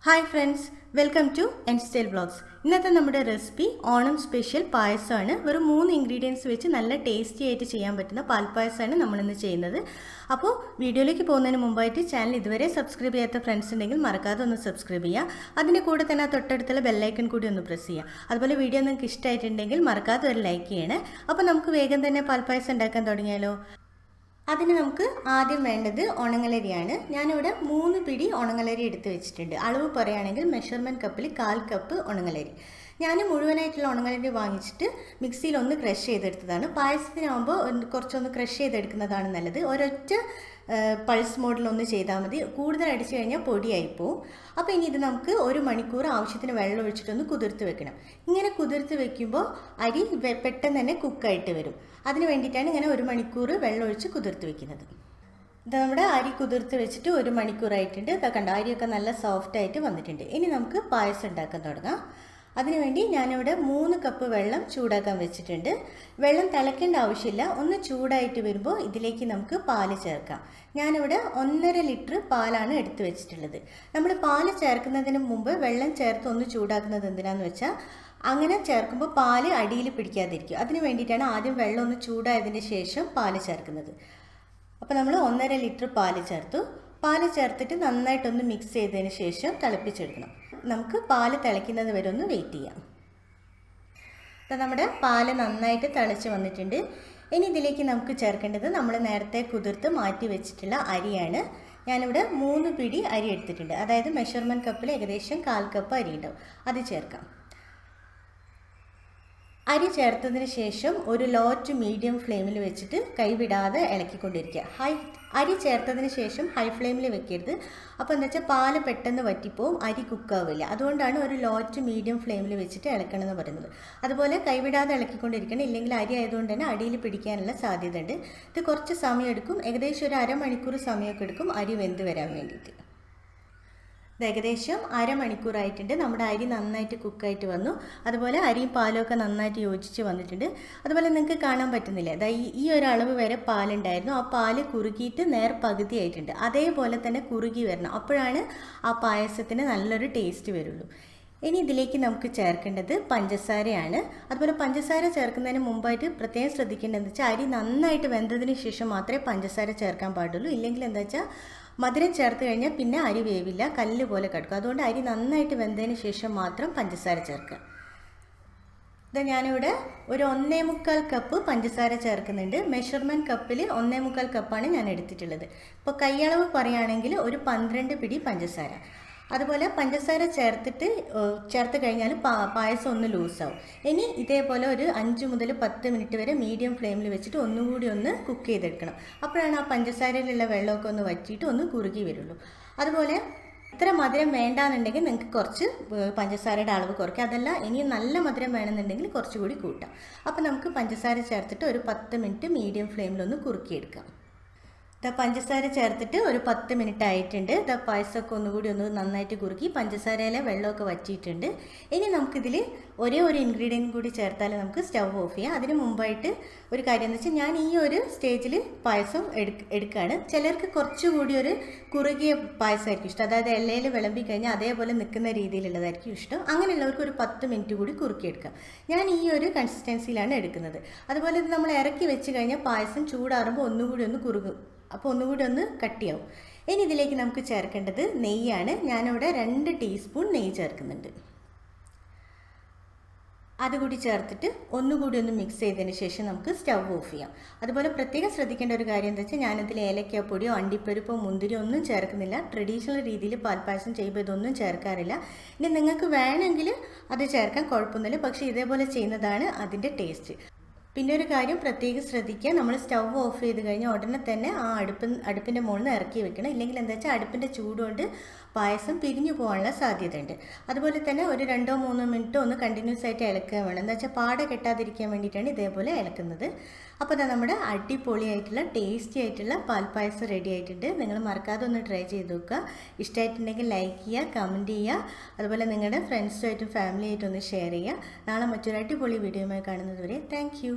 Hi friends, welcome to Style Vlogs. ഇന്നത്തെ നമ്മുടെ recipe Onam special പായസമാണ്. വെറും 3 ഇൻഗ്രീഡിയൻസ് വെച്ച് നല്ല ടേസ്റ്റി ആയിട്ട് ചെയ്യാൻ പറ്റുന്ന പാൽ പായസമാണ് നമ്മളിന്ന് ചെയ്യുന്നത്. അപ്പോൾ വീഡിയോയിലേക്ക് പോകുന്നതിന് മുമ്പായിട്ട് ചാനൽ ഇതുവരെ സബ്സ്ക്രൈബ് ചെയ്യാത്ത ഫ്രണ്ട്സ് ഉണ്ടെങ്കിൽ മറക്കാതെ ഒന്ന് സബ്സ്ക്രൈബ് ചെയ്യുക. അതിൻ്റെ കൂടെ തന്നെ തൊട്ടടുത്തുള്ള ബെല്ലൈക്കൺ കൂടി ഒന്ന് പ്രസ് ചെയ്യുക. അതുപോലെ വീഡിയോ നിങ്ങൾക്ക് ഇഷ്ടമായിട്ടുണ്ടെങ്കിൽ മറക്കാതെ ഒരു ലൈക്ക് ചെയ്യണേ. അപ്പോൾ നമുക്ക് വേഗം തന്നെ പാൽ പായസം ഉണ്ടാക്കാൻ തുടങ്ങിയാലോ. അതിന് നമുക്ക് ആദ്യം വേണ്ടത് ഉണങ്ങലരിയാണ്. ഞാനിവിടെ 3 പിടി ഉണങ്ങലരി എടുത്ത് വെച്ചിട്ടുണ്ട്. അളവ് പറയുകയാണെങ്കിൽ മെഷർമെൻറ്റ് കപ്പിൽ 1/4 കപ്പ് ഉണങ്ങലരി. ഞാൻ മുഴുവനായിട്ടുള്ള ഉണങ്ങലരി വാങ്ങിച്ചിട്ട് മിക്സിയിൽ ഒന്ന് ക്രഷ് ചെയ്തെടുത്തതാണ്. പായസത്തിനാകുമ്പോൾ കുറച്ചൊന്ന് ക്രഷ് ചെയ്തെടുക്കുന്നതാണ് നല്ലത്. ഒരൊറ്റ പൾസ് മോഡിലൊന്ന് ചെയ്താൽ മതി. കൂടുതൽ അടിച്ചു കഴിഞ്ഞാൽ പൊടിയായിപ്പോവും. അപ്പോൾ ഇനി ഇത് നമുക്ക് 1 മണിക്കൂർ ആവശ്യത്തിന് വെള്ളം ഒഴിച്ചിട്ടൊന്ന് കുതിർത്ത് വെക്കണം. ഇങ്ങനെ കുതിർത്ത് വെക്കുമ്പോൾ അരി പെട്ടെന്ന് തന്നെ കുക്കായിട്ട് വരും. അതിന് വേണ്ടിയിട്ടാണ് ഇങ്ങനെ 1 മണിക്കൂർ വെള്ളം ഒഴിച്ച് കുതിർത്ത് വെക്കുന്നത്. ഇത് നമ്മുടെ അരി കുതിർത്ത് വെച്ചിട്ട് 1 മണിക്കൂറായിട്ടുണ്ട്. ഇതൊക്കെ കണ്ടോ, അരിയൊക്കെ നല്ല സോഫ്റ്റായിട്ട് വന്നിട്ടുണ്ട്. ഇനി നമുക്ക് പായസം ഉണ്ടാക്കാൻ തുടങ്ങാം. അതിനുവേണ്ടി ഞാനിവിടെ 3 കപ്പ് വെള്ളം ചൂടാക്കാൻ വെച്ചിട്ടുണ്ട്. വെള്ളം തിളയ്ക്കേണ്ട ആവശ്യമില്ല. ഒന്ന് ചൂടായിട്ട് വരുമ്പോൾ ഇതിലേക്ക് നമുക്ക് പാല് ചേർക്കാം. ഞാനിവിടെ 1.5 ലിറ്റർ പാലാണ് എടുത്ത് വെച്ചിട്ടുള്ളത്. നമ്മൾ പാല് ചേർക്കുന്നതിന് മുമ്പ് വെള്ളം ചേർത്ത് ഒന്ന് ചൂടാക്കുന്നത് എന്തിനാന്ന് വെച്ചാൽ അങ്ങനെ ചേർക്കുമ്പോൾ പാല് അടിയിൽ പിടിക്കാതിരിക്കും. അതിന് വേണ്ടിയിട്ടാണ് ആദ്യം വെള്ളം ഒന്ന് ചൂടായതിന് ശേഷം പാല് ചേർക്കുന്നത്. അപ്പോൾ നമ്മൾ 1.5 ലിറ്റർ പാല് ചേർത്തു. പാല് ചേർത്തിട്ട് നന്നായിട്ടൊന്ന് മിക്സ് ചെയ്തതിന് ശേഷം തിളപ്പിച്ചെടുക്കണം. നമുക്ക് പാല് തിളയ്ക്കുന്നത് വരെ ഒന്ന് വെയിറ്റ് ചെയ്യാം. അപ്പോൾ നമ്മുടെ പാല് നന്നായിട്ട് തിളച്ച് വന്നിട്ടുണ്ട്. ഇനി ഇതിലേക്ക് നമുക്ക് ചേർക്കേണ്ടത് നമ്മൾ നേരത്തെ കുതിർത്ത് മാറ്റി വെച്ചിട്ടുള്ള അരിയാണ്. ഞാനിവിടെ 3 പിടി അരി എടുത്തിട്ടുണ്ട്. അതായത് മെഷർമെൻറ്റ് കപ്പിൽ ഏകദേശം 1/4 കപ്പ് അരി ഉണ്ടാവും. അത് ചേർക്കാം. അരി ചേർത്തതിന് ശേഷം ഒരു ലോ ടു മീഡിയം ഫ്ലെയിമിൽ വെച്ചിട്ട് കൈവിടാതെ ഇളക്കിക്കൊണ്ടിരിക്കുക. അരി ചേർത്തതിന് ശേഷം ഹൈ ഫ്ലെയിമിൽ വെക്കരുത്. അപ്പോൾ എന്താ വെച്ചാൽ പാല് പെട്ടെന്ന് വറ്റിപ്പോവും, അരി കുക്കാവില്ല. അതുകൊണ്ടാണ് ഒരു ലോ ടു മീഡിയം ഫ്ലെയിമിൽ വെച്ചിട്ട് ഇളക്കണമെന്ന് പറയുന്നത്. അതുപോലെ കൈവിടാതെ ഇളക്കിക്കൊണ്ടിരിക്കണം. ഇല്ലെങ്കിൽ അരി ആയതുകൊണ്ട് തന്നെ അടിയിൽ പിടിക്കാനുള്ള സാധ്യത ഉണ്ട്. ഇത് കുറച്ച് സമയം എടുക്കും. ഏകദേശം ഒരു അരമണിക്കൂർ സമയമൊക്കെ എടുക്കും അരി വെന്ത് വരാൻ വേണ്ടിയിട്ട്. ഏകദേശം അരമണിക്കൂറായിട്ടുണ്ട്. നമ്മുടെ അരി നന്നായിട്ട് കുക്കായിട്ട് വന്നു. അതുപോലെ അരിയും പാലും ഒക്കെ നന്നായിട്ട് യോജിച്ച് വന്നിട്ടുണ്ട്. അതുപോലെ നിങ്ങൾക്ക് കാണാൻ പറ്റുന്നില്ല, അതായത് ഈ ഒരു അളവ് വരെ പാലുണ്ടായിരുന്നു. ആ പാല് കുറുകിയിട്ട് നേർ പകുതി ആയിട്ടുണ്ട്. അതേപോലെ തന്നെ കുറുകി വരണം. അപ്പോഴാണ് ആ പായസത്തിന് നല്ലൊരു ടേസ്റ്റ് വരുള്ളൂ. ഇനി ഇതിലേക്ക് നമുക്ക് ചേർക്കേണ്ടത് പഞ്ചസാരയാണ്. അതുപോലെ പഞ്ചസാര ചേർക്കുന്നതിന് മുമ്പായിട്ട് പ്രത്യേകം ശ്രദ്ധിക്കേണ്ടതെന്ന് വെച്ചാൽ അരി നന്നായിട്ട് വെന്തതിന് ശേഷം മാത്രമേ പഞ്ചസാര ചേർക്കാൻ പാടുള്ളൂ. ഇല്ലെങ്കിൽ എന്താ വെച്ചാൽ മധുരം ചേർത്ത് കഴിഞ്ഞാൽ പിന്നെ അരി വേവില്ല, കല്ല് പോലെ കിടക്കും. അതുകൊണ്ട് അരി നന്നായിട്ട് വെന്തതിന് ശേഷം മാത്രം പഞ്ചസാര ചേർക്കുക. ഇത് ഞാനിവിടെ ഒരു 1.25 കപ്പ് പഞ്ചസാര ചേർക്കുന്നുണ്ട്. മെഷർമെൻറ്റ് കപ്പിൽ 1.25 കപ്പാണ് ഞാൻ എടുത്തിട്ടുള്ളത്. ഇപ്പോൾ കൈയളവ് പറയുകയാണെങ്കിൽ ഒരു 12 പിടി പഞ്ചസാര. അതുപോലെ പഞ്ചസാര ചേർത്ത് കഴിഞ്ഞാൽ പായസം ഒന്ന് ലൂസാവും. ഇനി ഇതേപോലെ ഒരു 5 മുതൽ 10 മിനിറ്റ് വരെ മീഡിയം ഫ്ലെയിമിൽ വെച്ചിട്ട് ഒന്നുകൂടി ഒന്ന് കുക്ക് ചെയ്തെടുക്കണം. അപ്പോഴാണ് ആ പഞ്ചസാരയിലുള്ള വെള്ളമൊക്കെ ഒന്ന് വറ്റിയിട്ട് ഒന്ന് കുറുകി വരുള്ളൂ. അതുപോലെ ഇത്ര മധുരം വേണ്ടാന്നുണ്ടെങ്കിൽ നിങ്ങൾക്ക് കുറച്ച് പഞ്ചസാരയുടെ അളവ് കുറയ്ക്കുക. അതല്ല ഇനി നല്ല മധുരം വേണമെന്നുണ്ടെങ്കിൽ കുറച്ചുകൂടി കൂട്ടാം. അപ്പോൾ നമുക്ക് പഞ്ചസാര ചേർത്തിട്ട് ഒരു 10 മിനിറ്റ് മീഡിയം ഫ്ലെയിമിലൊന്ന് കുറുക്കിയെടുക്കാം. പഞ്ചസാര ചേർത്തിട്ട് ഒരു 10 മിനിറ്റ് ആയിട്ടുണ്ട്. പായസമൊക്കെ ഒന്നുകൂടി ഒന്ന് നന്നായിട്ട് കുറുക്കി പഞ്ചസാരയിലെ വെള്ളമൊക്കെ വറ്റിയിട്ടുണ്ട്. ഇനി നമുക്കിതിൽ ഒരേ ഒരു ഇൻഗ്രീഡിയൻറ്റ് കൂടി ചേർത്താൽ നമുക്ക് സ്റ്റവ് ഓഫ് ചെയ്യാം. അതിന് മുമ്പായിട്ട് ഒരു കാര്യം എന്ന് വെച്ചാൽ ഞാൻ ഈ ഒരു സ്റ്റേജിൽ പായസം എടുക്കുകയാണ്. ചിലർക്ക് കുറച്ചുകൂടി ഒരു കുറുകിയ പായസമായിരിക്കും ഇഷ്ടം. അതായത് ഇലയിൽ വിളമ്പി കഴിഞ്ഞാൽ അതേപോലെ നിൽക്കുന്ന രീതിയിലുള്ളതായിരിക്കും ഇഷ്ടം. അങ്ങനെയുള്ളവർക്ക് ഒരു 10 മിനിറ്റ് കൂടി കുറുക്കിയെടുക്കാം. ഞാൻ ഈ ഒരു കൺസിസ്റ്റൻസിയിലാണ് എടുക്കുന്നത്. അതുപോലെ ഇത് നമ്മൾ ഇറക്കി വെച്ച് കഴിഞ്ഞാൽ പായസം ചൂടാറുമ്പോൾ ഒന്നുകൂടി ഒന്ന് കുറുകും. അപ്പോൾ ഒന്നുകൂടി ഒന്ന് കട്ടിയാവും. ഇനി ഇതിലേക്ക് നമുക്ക് ചേർക്കേണ്ടത് നെയ്യാണ്. ഞാനിവിടെ 2 ടീസ്പൂൺ നെയ്യ് ചേർക്കുന്നുണ്ട്. അതുകൂടി ചേർത്തിട്ട് ഒന്നുകൂടി ഒന്ന് മിക്സ് ചെയ്തതിന് ശേഷം നമുക്ക് സ്റ്റവ് ഓഫ് ചെയ്യാം. അതുപോലെ പ്രത്യേകം ശ്രദ്ധിക്കേണ്ട ഒരു കാര്യം എന്താ വെച്ചാൽ ഞാനിതിൽ ഏലക്കാപ്പൊടിയോ അണ്ടിപ്പരിപ്പോ മുന്തിരിയോ ഒന്നും ചേർക്കുന്നില്ല. ട്രഡീഷണൽ രീതിയിൽ പാൽപ്പായസം ചെയ്യുമ്പോൾ ഇതൊന്നും ചേർക്കാറില്ല. ഇനി നിങ്ങൾക്ക് വേണമെങ്കിൽ അത് ചേർക്കാൻ കുഴപ്പമൊന്നുമില്ല. പക്ഷേ ഇതേപോലെ ചെയ്യുന്നതാണ് അതിൻ്റെ ടേസ്റ്റ്. പിന്നെ ഒരു കാര്യം പ്രത്യേകം ശ്രദ്ധിക്കുക, നമ്മൾ സ്റ്റവ് ഓഫ് ചെയ്ത് കഴിഞ്ഞാൽ ഉടനെ തന്നെ ആ അടുപ്പിൻ്റെ മുകളിൽ നിന്ന് ഇറക്കി വെക്കണം. ഇല്ലെങ്കിൽ എന്താ വെച്ചാൽ അടുപ്പിൻ്റെ ചൂടുകൊണ്ട് പായസം പിരിഞ്ഞു പോകാനുള്ള സാധ്യതയുണ്ട്. അതുപോലെ തന്നെ ഒരു 2-3 മിനിറ്റ് ഒന്ന് കണ്ടിന്യൂസ് ആയിട്ട് ഇളക്കുക വേണം. എന്താ വെച്ചാൽ പാട കെട്ടാതിരിക്കാൻ വേണ്ടിയിട്ടാണ് ഇതേപോലെ ഇളക്കുന്നത്. അപ്പോൾ അതാ നമ്മുടെ അടിപൊളിയായിട്ടുള്ള ടേസ്റ്റി ആയിട്ടുള്ള പാൽപ്പായസം റെഡി ആയിട്ടുണ്ട്. നിങ്ങൾ മറക്കാതെ ഒന്ന് ട്രൈ ചെയ്ത് നോക്കുക. ഇഷ്ടമായിട്ടുണ്ടെങ്കിൽ ലൈക്ക് ചെയ്യുക, കമൻറ്റ് ചെയ്യുക. അതുപോലെ നിങ്ങളുടെ ഫ്രണ്ട്സുമായിട്ടും ഫാമിലിയായിട്ടും ഒന്ന് ഷെയർ ചെയ്യുക. നാളെ മറ്റൊരു അടിപൊളി വീഡിയോയുമായി കാണുന്നത് വരെ താങ്ക് യു.